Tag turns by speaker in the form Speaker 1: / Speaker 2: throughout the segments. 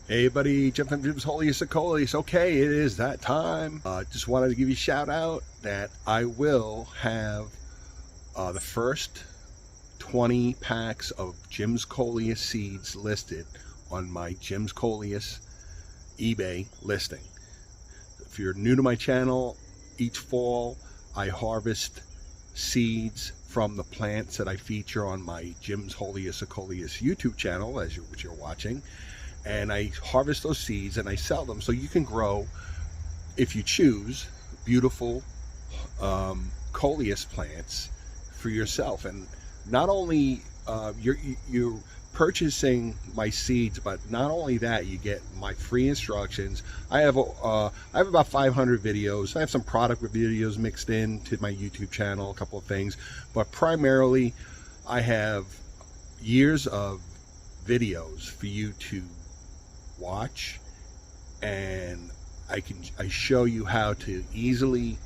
Speaker 1: Hey buddy, Jim from Jim's Coleus. Okay, it is that time. Just wanted to give you a shout out that I will have the first 20 packs of Jim's Coleus seeds listed on my Jim's Coleus eBay listing. If you're new to my channel, each fall I harvest seeds from the plants that I feature on my Jim's Coleus YouTube channel, which you're watching. And I harvest those seeds and I sell them so you can grow, if you choose, beautiful Coleus plants for yourself. And not only you're purchasing my seeds, but not only that, you get my free instructions. I have about 500 videos. I have some product videos mixed in to my YouTube channel, a couple of things, but primarily I have years of videos for you to watch, and I show you how to easily,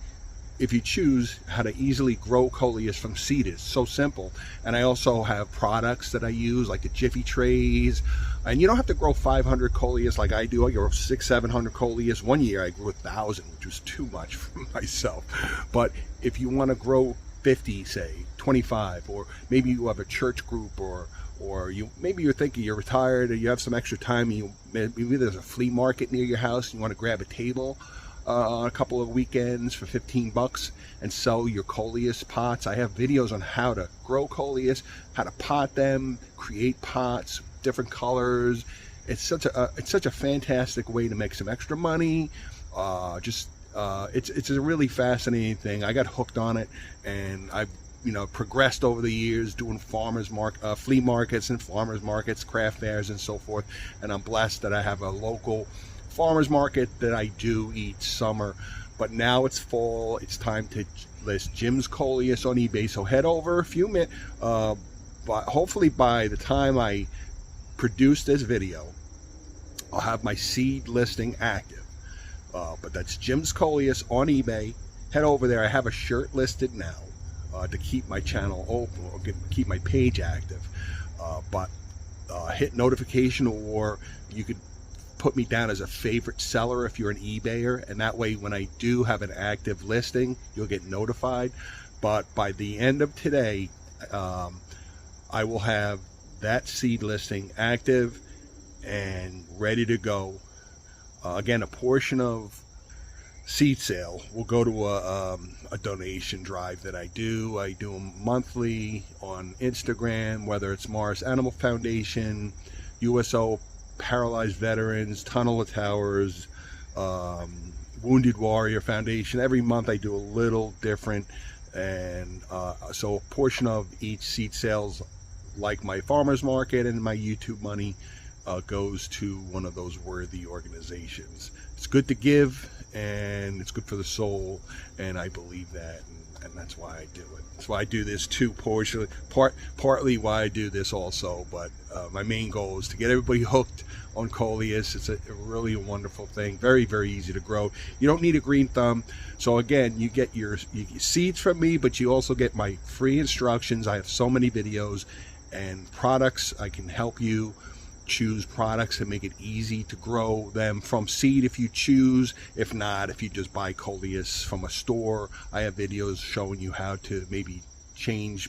Speaker 1: if you choose, how to easily grow Coleus from seed. It's so simple. And I also have products that I use, like the Jiffy trays, and you don't have to grow 500 Coleus like I do. I grow 600-700 Coleus. One year I grew 1,000, which was too much for myself. But if you want to grow 50, say 25, or maybe you have a church group, or maybe you're thinking you're retired or you have some extra time, maybe there's a flea market near your house and you want to grab a table on a couple of weekends for 15 bucks and sell your Coleus pots. I have videos on how to grow Coleus, how to pot them, create pots, different colors. It's such a fantastic way to make some extra money. It's a really fascinating thing. I got hooked on it, and I've progressed over the years doing flea markets and farmers markets, craft fairs and so forth. And I'm blessed that I have a local farmers market that I do each summer. But now it's fall, it's time to list Jim's Coleus on eBay. So head over a few minutes, but hopefully by the time I produce this video, I'll have my seed listing active. But that's Jim's Coleus on eBay. Head over there. I have a shirt listed now to keep my channel open, or keep my page active. But hit notification, or you could put me down as a favorite seller if you're an eBayer, and that way when I do have an active listing, you'll get notified. But by the end of today, I will have that seed listing active and ready to go. Again, a portion of seed sale will go to a donation drive that I do. I do them monthly on Instagram, whether it's Mars Animal Foundation, USO Paralyzed Veterans, Tunnel of Towers, Wounded Warrior Foundation. Every month I do a little different, and so a portion of each seed sales, like my farmers market and my YouTube money, goes to one of those worthy organizations. It's good to give, and it's good for the soul, and I believe that, and that's why I do it. That's why I do this too, partly why I do this also. But my main goal is to get everybody hooked on Coleus. It's a really wonderful thing, very, very easy to grow. You don't need a green thumb. So again, you get your seeds from me, but you also get my free instructions. I have so many videos and products. I can help you choose products and make it easy to grow them from seed if you choose. If not, if you just buy Coleus from a store, I have videos showing you how to maybe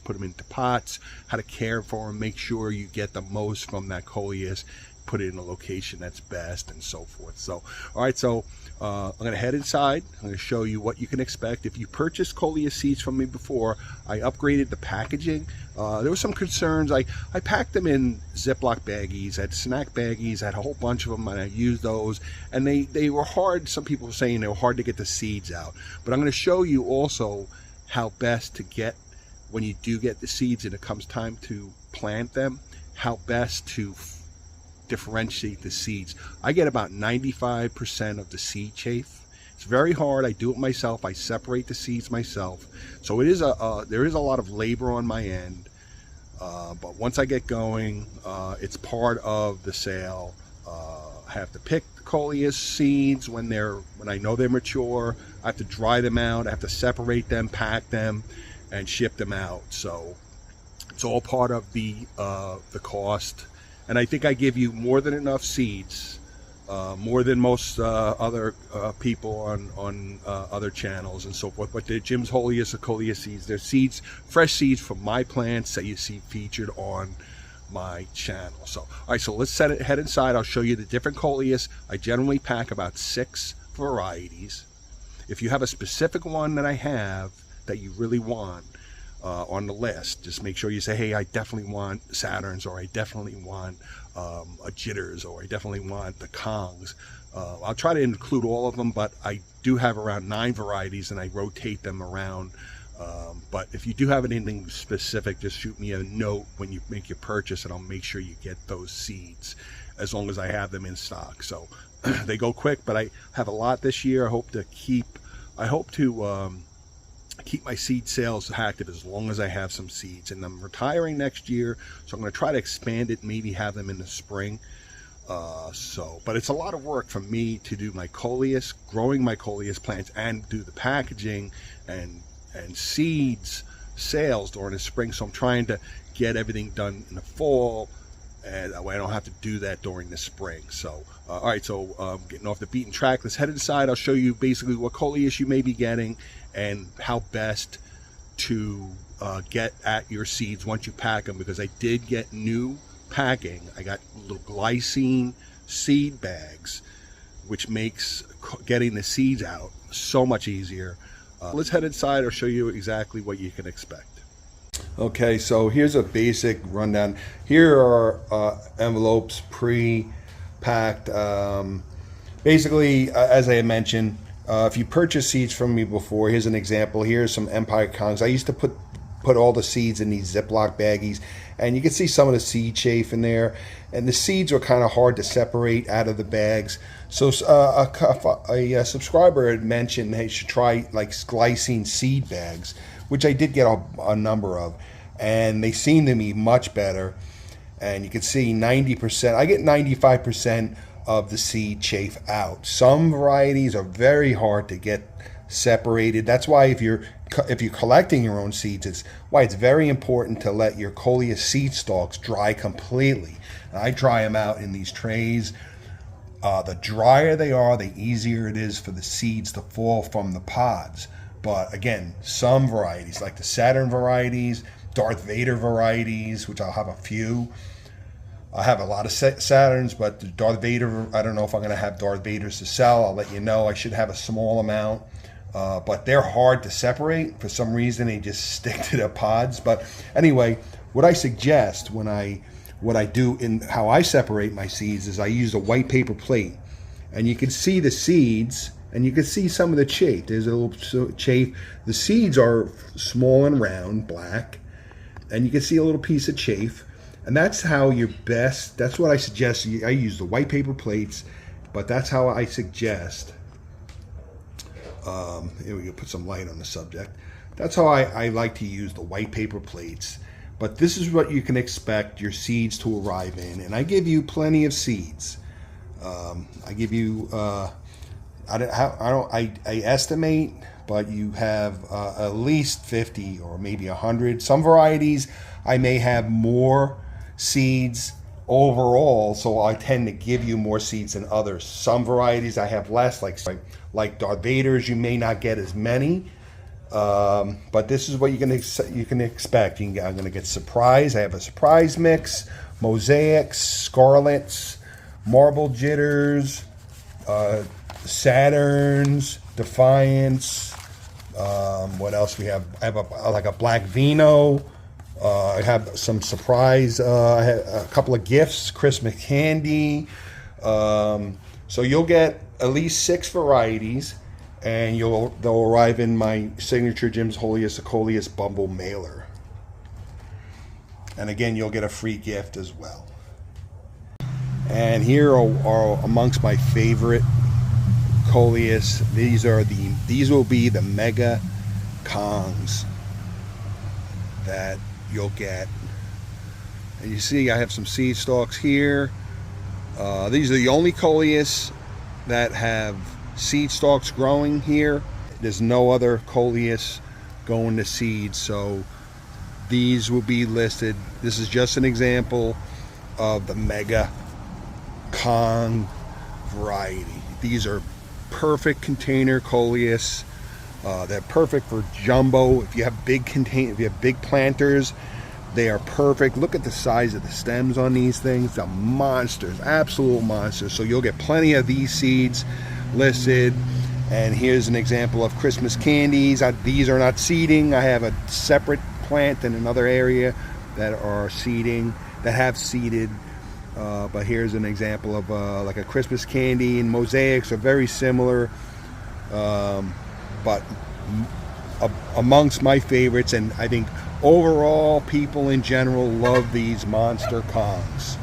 Speaker 1: put them into pots, how to care for them, make sure you get the most from that Coleus, put it in a location that's best, and so forth. So all right, so I'm going to head inside. I'm going to show you what you can expect. If you purchased Coleus seeds from me before, I upgraded the packaging. There were some concerns. I packed them in Ziploc baggies, I had snack baggies, I had a whole bunch of them, and I used those, and they were hard. Some people were saying they were hard to get the seeds out. But I'm going to show you also how best to get, when you do get the seeds and it comes time to plant them, how best to differentiate the seeds. I get about 95% of the seed chaff. It's very hard. I do it myself. I separate the seeds myself. So it is there is a lot of labor on my end. But once I get going, it's part of the sale. I have to pick the Coleus seeds when I know they're mature. I have to dry them out. I have to separate them, pack them, and ship them out. So it's all part of the cost. And I think I give you more than enough seeds more than most other people on other channels and so forth. But they're Jim's Coleus seeds. They're seeds, fresh seeds from my plants that you see featured on my channel. So, all right, so let's head inside. I'll show you the different Coleus. I generally pack about 6 varieties. If you have a specific one that I have that you really want on the list, just make sure you say, hey, I definitely want Saturns, or I definitely want a Jitters, or I definitely want the Kongs. I'll try to include all of them, but I do have around 9 varieties and I rotate them around. But if you do have anything specific, just shoot me a note when you make your purchase and I'll make sure you get those seeds, as long as I have them in stock. So they go quick, but I have a lot this year. I hope to keep my seed sales active as long as I have some seeds. And I'm retiring next year, so I'm going to try to expand it, maybe have them in the spring. But it's a lot of work for me to do my Coleus, growing my Coleus plants, and do the packaging and seeds sales during the spring. So I'm trying to get everything done in the fall, and that way I don't have to do that during the spring. So all right, so getting off the beaten track, let's head inside. I'll show you basically what Coleus you may be getting and how best to get at your seeds once you pack them, because I did get new packing. I got little glycine seed bags, which makes getting the seeds out so much easier. Let's head inside. I'll show you exactly what you can expect. Okay, so here's a basic rundown. Here are envelopes pre-packed. Basically, as I mentioned, if you purchase seeds from me before, here's an example. Here's some Empire Kongs. I used to put all the seeds in these Ziploc baggies, and you can see some of the seed chaff in there, and the seeds are kind of hard to separate out of the bags. So a subscriber had mentioned, hey, you should try like glycine seed bags, which I did get a number of, and they seem to be much better. And you can see 90%, I get 95% of the seed chaff out. Some varieties are very hard to get separated. That's why if you're collecting your own seeds, it's why it's very important to let your Coleus seed stalks dry completely. And I dry them out in these trays. The drier they are, the easier it is for the seeds to fall from the pods. But again, some varieties, like the Saturn varieties, Darth Vader varieties, which I'll have a few. I have a lot of Saturns, but the Darth Vader, I don't know if I'm going to have Darth Vaders to sell. I'll let you know. I should have a small amount. But they're hard to separate. For some reason, they just stick to the pods. But anyway, what I suggest what I do in how I separate my seeds is I use a white paper plate. And you can see the seeds, and you can see some of the chaff. There's a little chaff. The seeds are small and round, black. And you can see a little piece of chaff. And that's how that's what I suggest. I use the white paper plates, but that's how I suggest. Here we go, put some light on the subject. That's how I like to use the white paper plates. But this is what you can expect your seeds to arrive in. And I give you plenty of seeds. I give you, I estimate, but you have at least 50 or maybe 100. Some varieties I may have more seeds overall, so I tend to give you more seeds than others. Some varieties I have less, like Darth Vaders, you may not get as many. But this is what you can expect. I'm going to get surprise. I have a surprise mix, mosaics, scarlets, marble jitters, Saturns, Defiance. What else we have? I have like a black vino. I have some surprise. I have a couple of gifts, Christmas candy. So you'll get at least 6 varieties, and they'll arrive in my signature Jim's Coleus Bumble mailer. And again, you'll get a free gift as well. And here are amongst my favorite Coleus. These will be the Mega Kongs that you'll get. And you see I have some seed stalks here. These are the only Coleus that have seed stalks growing here. There's no other Coleus going to seed, so these will be listed. This is just an example of the Mega Kong variety. These are perfect container Coleus. They're perfect for jumbo. If you have if you have big planters, they are perfect. Look at the size of the stems on these things. They're monsters, absolute monsters. So you'll get plenty of these seeds listed. And here's an example of Christmas candies. These are not seeding. I have a separate plant in another area that are seeding, that have seeded. But here's an example of like a Christmas candy, and mosaics are very similar. But amongst my favorites, and I think overall people in general love these monster Kongs.